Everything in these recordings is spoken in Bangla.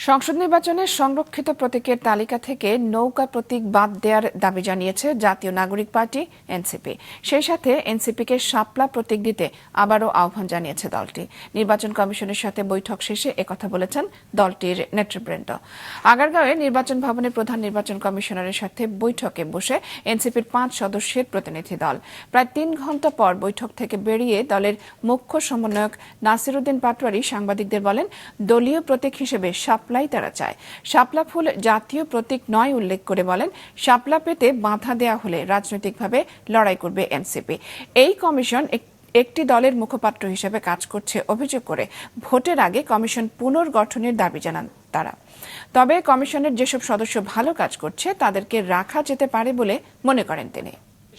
সংসদ নির্বাচনে সংরক্ষিত প্রতীকের তালিকা থেকে নৌকা প্রতীক বাদ দেওয়ার দাবি জানিয়েছে জাতীয় নাগরিক পার্টি এনসিপি। সেই সাথে এনসিপিকে শাপলা প্রতীক দিতে আবারও আহ্বান জানিয়েছে দলটি। নির্বাচন কমিশনের সাথে বৈঠক শেষে একথা বলেছেন দলটির নেতৃবৃন্দ। আগারগাঁওয়ে নির্বাচন ভবনে প্রধান নির্বাচন কমিশনারের সাথে বৈঠকে বসে এনসিপির 5 সদস্যের প্রতিনিধি দল। প্রায় 3 ঘণ্টা পর বৈঠক থেকে বেরিয়ে দলের মুখ্য সমন্বয়ক নাসিরউদ্দিন পাটোয়ারি সাংবাদিকদের বলেন, দলীয় প্রতীক হিসেবে শাপলাই তারা চায়। শাপলা ফুল জাতীয় প্রতীক নয় উল্লেখ করে বলেন, শাপলা পেতে বাধা দেয়া হলে রাজনৈতিকভাবে লড়াই করবে এনসিপি। এই কমিশন একটি দলের মুখপাত্র হিসেবে কাজ করছে অভিযোগ করে ভোটের আগে কমিশন পুনর্গঠনের দাবি জানান তারা। তবে কমিশনের যেসব সদস্য ভালো কাজ করছে তাদেরকে রাখা যেতে পারে বলে মনে করেন তিনি।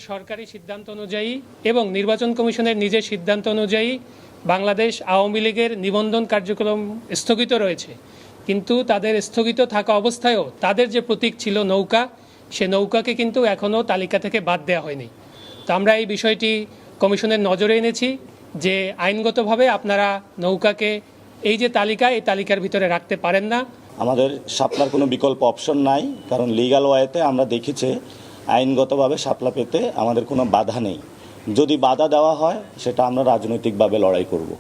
সরকারি সিদ্ধান্ত অনুযায়ী এবং নির্বাচন কমিশনের নিজের সিদ্ধান্ত অনুযায়ী বাংলাদেশ আওয়ামী লীগের নিবন্ধন কার্যক্রম স্থগিত রয়েছে, কিন্তু তাদের স্থগিত থাকা অবস্থায়ও তাদের যে প্রতীক ছিল নৌকা, সে নৌকাকে কিন্তু এখনও তালিকা থেকে বাদ দেওয়া হয়নি। তো আমরা এই বিষয়টি কমিশনের নজরে এনেছি যে আইনগতভাবে আপনারা নৌকাকে এই যে তালিকা, এই তালিকার ভিতরে রাখতে পারেন না। আমাদের শাপলার কোনো বিকল্প অপশন নাই, কারণ লিগ্যাল ওয়েতে আমরা দেখেছি আইনগতভাবে শাপলা পেতে আমাদের কোনো বাধা নেই। যদি বাধা দেওয়া হয় সেটা আমরা রাজনৈতিকভাবে লড়াই করব।